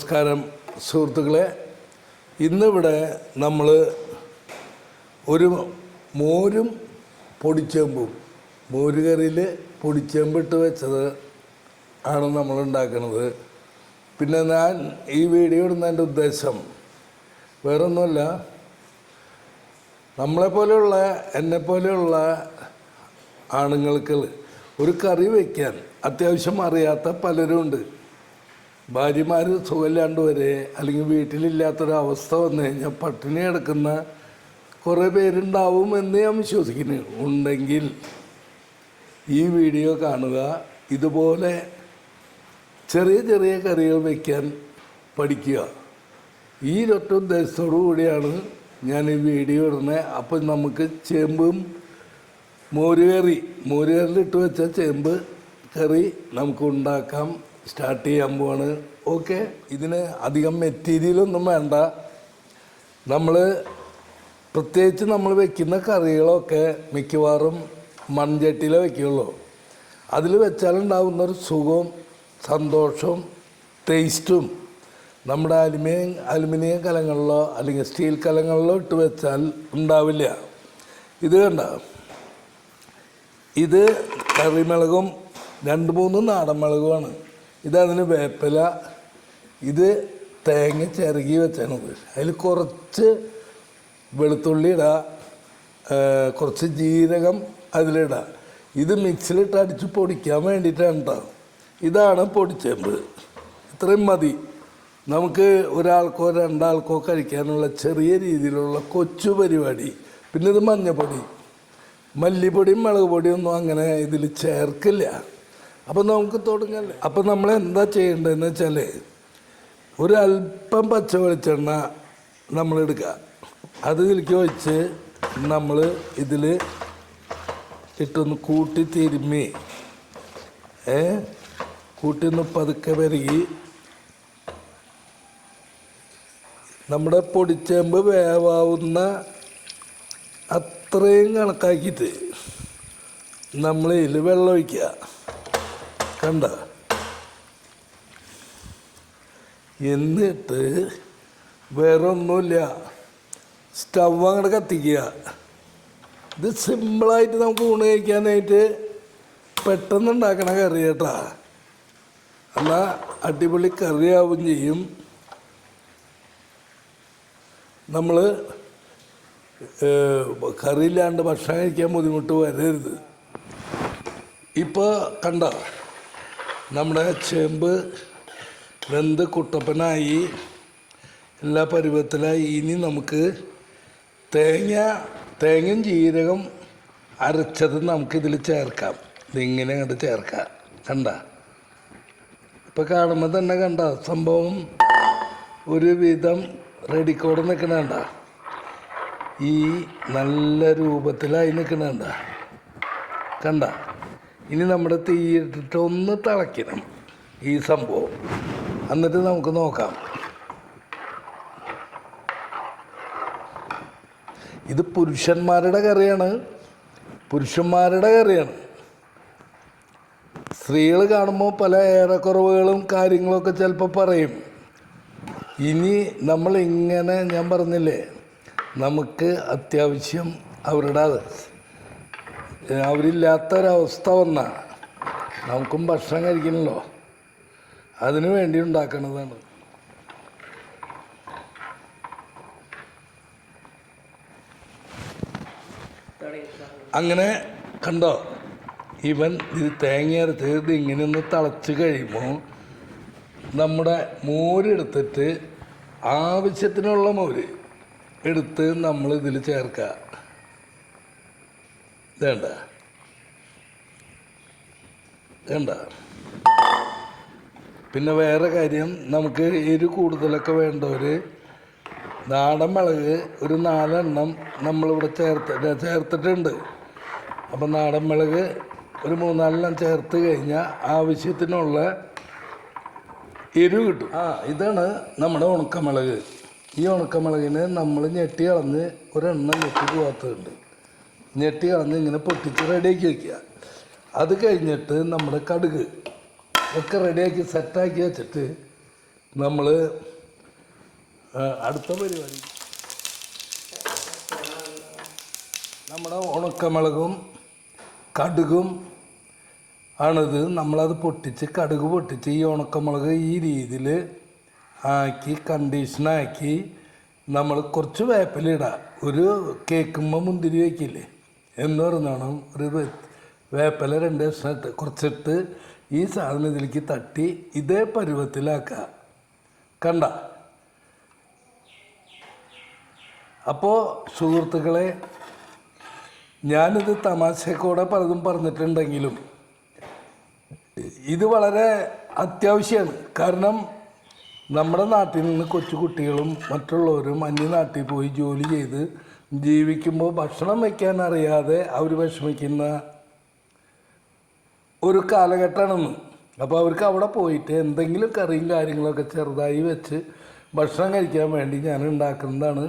നമസ്കാരം സുഹൃത്തുക്കളെ. ഇന്നിവിടെ നമ്മൾ ഒരു മോരും പൊടിച്ചേമ്പും മോരുകറിയിൽ പൊടിച്ചേമ്പിട്ട് വെച്ചത് ആണ് നമ്മൾ ഉണ്ടാക്കുന്നത്. പിന്നെ ഞാൻ ഈ വീഡിയോ ഇടുന്നതിൻ്റെ ഉദ്ദേശം വേറൊന്നുമല്ല, നമ്മളെപ്പോലെയുള്ള എന്നെപ്പോലെയുള്ള ആണുങ്ങൾക്ക് ഒരു കറി വയ്ക്കാൻ അത്യാവശ്യം അറിയാത്ത പലരും ഉണ്ട്. ഭാര്യമാർ സുഖമില്ലാണ്ട് വരെ അല്ലെങ്കിൽ വീട്ടിലില്ലാത്തൊരവസ്ഥ വന്നു കഴിഞ്ഞാൽ പട്ടിണി കിടക്കുന്ന കുറേ പേരുണ്ടാവും എന്ന് ഞാൻ വിശ്വസിക്കുന്നു. ഉണ്ടെങ്കിൽ ഈ വീഡിയോ കാണുക. ഇതുപോലെ ചെറിയ ചെറിയ കറികൾ വയ്ക്കാൻ പഠിക്കുക. ഈ ഒരൊറ്റ ഉദ്ദേശത്തോടു കൂടിയാണ് ഞാൻ ഈ വീഡിയോ ഇടുന്നത്. അപ്പം നമുക്ക് ചേമ്പും മോരുകറിയിലിട്ട് വെച്ച ചേമ്പ് കറി നമുക്ക് ഉണ്ടാക്കാം. സ്റ്റാർട്ട് ചെയ്യാൻ പോവാണ്. ഓക്കെ, ഇതിന് അധികം മെറ്റീരിയലൊന്നും വേണ്ട. പ്രത്യേകിച്ച് നമ്മൾ വെക്കുന്ന കറികളൊക്കെ മിക്കവാറും മൺചട്ടിയിലേ വയ്ക്കുള്ളൂ. അതിൽ വെച്ചാലുണ്ടാകുന്നൊരു സുഖവും സന്തോഷവും ടേസ്റ്റും നമ്മുടെ അലുമിനിയം കലങ്ങളിലോ അല്ലെങ്കിൽ സ്റ്റീൽ കലങ്ങളിലോ ഇട്ട് വെച്ചാൽ ഉണ്ടാവില്ല. ഇത് കണ്ട, ഇത് കറിമുളകും 2-3 നാടൻ മുളകുമാണ്. ഇതതിന് വേപ്പില, ഇത് തേങ്ങ ചിരകി വെച്ചാണത്. അതിൽ കുറച്ച് വെളുത്തുള്ളി ഇടുക, കുറച്ച് ജീരകം അതിലിടുക. ഇത് മിക്സിയിലിട്ട് അടിച്ച് പൊടിക്കാൻ വേണ്ടിയിട്ടാണ് കേട്ടോ. ഇതാണ് പൊടിച്ചേമ്പ്. ഇത്രയും മതി നമുക്ക് ഒരാൾക്കോ 2 ആൾക്കോ കഴിക്കാനുള്ള ചെറിയ രീതിയിലുള്ള കൊച്ചു പരിപാടി. പിന്നെ ഇത് മഞ്ഞപ്പൊടി, മല്ലിപ്പൊടിയും മുളക് പൊടിയൊന്നും അങ്ങനെ ഇതിൽ ചേർക്കില്ല. അപ്പം നമുക്ക് തുടങ്ങല്ലേ. അപ്പം നമ്മൾ എന്താ ചെയ്യേണ്ടതെന്ന് വെച്ചാൽ ഒരല്പം പച്ച വെളിച്ചെണ്ണ നമ്മളെടുക്കുക. അത് ഇതിലേക്ക് വെച്ച് നമ്മൾ ഇതിൽ ഇട്ടൊന്ന് കൂട്ടി തിരുമ്മി കൂട്ടിയൊന്ന് പതുക്കെ പെരുകി നമ്മുടെ പൊടിച്ചേമ്പ് വേവാവുന്ന അത്രയും കണക്കാക്കിയിട്ട് നമ്മൾ ഇതിൽ വെള്ളം ഒഴിക്കുക. കണ്ട, എന്നിട്ട് വേറെ ഒന്നുമില്ല, സ്റ്റവ് അങ്ങോട്ട് കത്തിക്കുക. ഇത് സിമ്പിളായിട്ട് നമുക്ക് ഊണ് കഴിക്കാനായിട്ട് പെട്ടെന്ന് ഉണ്ടാക്കണ കറി കേട്ടാ. എന്നാൽ അടിപൊളി കറിയാവും ചെയ്യും. നമ്മൾ കറിയില്ലാണ്ട് ഭക്ഷണം കഴിക്കാൻ ബുദ്ധിമുട്ട് വരരുത്. ഇപ്പോൾ കണ്ട, നമ്മുടെ ചേമ്പ് വെന്ത് കുട്ടപ്പനായി എല്ലാ പരുവത്തിലായി. ഇനി നമുക്ക് തേങ്ങയും ജീരകം അരച്ചത് നമുക്കിതിൽ ചേർക്കാം. ഇതിങ്ങനെ അങ്ങോട്ട് ചേർക്കാം. കണ്ട, ഇപ്പം കാണുമ്പോൾ തന്നെ കണ്ട സംഭവം ഒരുവിധം റെഡിക്കോടെ നിൽക്കണണ്ട. ഈ നല്ല രൂപത്തിലായി നിൽക്കണണ്ട. കണ്ട, ഇനി നമ്മുടെ തീയിട്ടിട്ട് ഒന്ന് തിളയ്ക്കണം ഈ സംഭവം. എന്നിട്ട് നമുക്ക് നോക്കാം. ഇത് പുരുഷന്മാരുടെ കറിയാണ്. സ്ത്രീകൾ കാണുമ്പോൾ പല ഏറെക്കുറവുകളും കാര്യങ്ങളൊക്കെ ചിലപ്പോൾ പറയും. ഇനി നമ്മളിങ്ങനെ, ഞാൻ പറഞ്ഞില്ലേ, നമുക്ക് അത്യാവശ്യം അവരില്ലാത്തൊരവസ്ഥ വന്നാൽ നമുക്കും ഭക്ഷണം കഴിക്കണമല്ലോ, അതിനു വേണ്ടി ഉണ്ടാക്കണതാണ്. അങ്ങനെ കണ്ടോ, ഇത് തേങ്ങ അരച്ചത് ഇങ്ങനെ ഒന്ന് തിളച്ച് കഴിയുമ്പോൾ നമ്മുടെ മോരെടുത്തിട്ട് ആവശ്യത്തിനുള്ള മോര് എടുത്ത് നമ്മൾ ഇതിൽ ചേർക്കുക. വേണ്ട. പിന്നെ വേറെ കാര്യം, നമുക്ക് എരിവ് കൂടുതലൊക്കെ വേണ്ടവർ നാടൻ മുളക് ഒരു 4 എണ്ണം നമ്മളിവിടെ ചേർത്തിട്ടുണ്ട്. അപ്പം നാടൻ മുളക് ഒരു 3-4 എണ്ണം ചേർത്ത് കഴിഞ്ഞാൽ ആവശ്യത്തിനുള്ള എരിവ് കിട്ടും. ഇതാണ് നമ്മുടെ ഉണക്കമുളക്. ഈ ഉണക്കമുളകിന് നമ്മൾ ഞെട്ടി കളഞ്ഞ് ഒരെണ്ണം ഞെട്ടി പോകാത്തതുണ്ട്. ഞെട്ടി കളഞ്ഞ് ഇങ്ങനെ പൊട്ടിച്ച് റെഡിയാക്കി വയ്ക്കുക. അത് കഴിഞ്ഞിട്ട് നമ്മുടെ കടുക് ഒക്കെ റെഡിയാക്കി സെറ്റാക്കി വെച്ചിട്ട് നമ്മൾ അടുത്ത പരിപാടി നമ്മുടെ ഉണക്കമുളകും കടുകും ആണിത്. നമ്മളത് പൊട്ടിച്ച് കടുക് പൊട്ടിച്ച് ഈ ഉണക്കമുളക് ഈ രീതിയിൽ ആക്കി കണ്ടീഷനാക്കി നമ്മൾ കുറച്ച് വേപ്പിലിടുക. ഒരു കേക്കുമ്പോൾ മുന്തിരി വയ്ക്കില്ലേ എന്ന് പറഞ്ഞോണം ഒരു വേപ്പില 2 കഷ്ണം ഇട്ട് കുറച്ചിട്ട് ഈ സാധനം ഇതിലേക്ക് തട്ടി ഇതേ പരുവത്തിലാക്കുക. കണ്ട. അപ്പോൾ സുഹൃത്തുക്കളെ, ഞാനിത് തമാശക്കൂടെ പലതും പറഞ്ഞിട്ടുണ്ടെങ്കിലും ഇത് വളരെ അത്യാവശ്യമാണ്. കാരണം നമ്മുടെ നാട്ടിൽ നിന്ന് കൊച്ചു കുട്ടികളും മറ്റുള്ളവരും അന്യനാട്ടിൽ പോയി ജോലി ചെയ്ത് ജീവിക്കുമ്പോൾ ഭക്ഷണം വയ്ക്കാൻ അറിയാതെ അവർ വിഷമിക്കുന്ന ഒരു കാലഘട്ടമാണെന്ന്. അപ്പോൾ അവർക്ക് അവിടെ പോയിട്ട് എന്തെങ്കിലും കറിയും കാര്യങ്ങളൊക്കെ ചെറുതായി വെച്ച് ഭക്ഷണം കഴിക്കാൻ വേണ്ടി ഞാൻ ഉണ്ടാക്കുന്നതാണ്.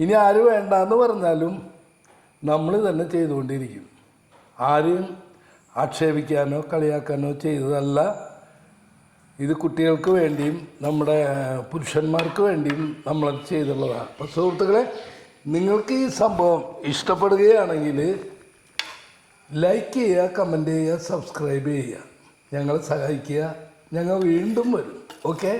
ഇനി ആര് വേണ്ടാന്ന് പറഞ്ഞാലും നമ്മൾ തന്നെ ചെയ്തുകൊണ്ടിരിക്കും. ആരും ആക്ഷേപിക്കാനോ കളിയാക്കാനോ ചെയ്തതല്ല. ഇത് കുട്ടികൾക്ക് വേണ്ടിയും നമ്മുടെ പുരുഷന്മാർക്ക് വേണ്ടിയും നമ്മളത് ചെയ്തുള്ളതാണ്. അപ്പോൾ സുഹൃത്തുക്കളെ, നിങ്ങൾക്ക് ഈ സംഭവം ഇഷ്ടപ്പെടുകയാണെങ്കിൽ ലൈക്ക് ചെയ്യുക, കമൻറ്റ് ചെയ്യുക, സബ്സ്ക്രൈബ് ചെയ്യുക, ഞങ്ങളെ സഹായിക്കുക. ഞങ്ങൾ വീണ്ടും വരും. ഓക്കെ.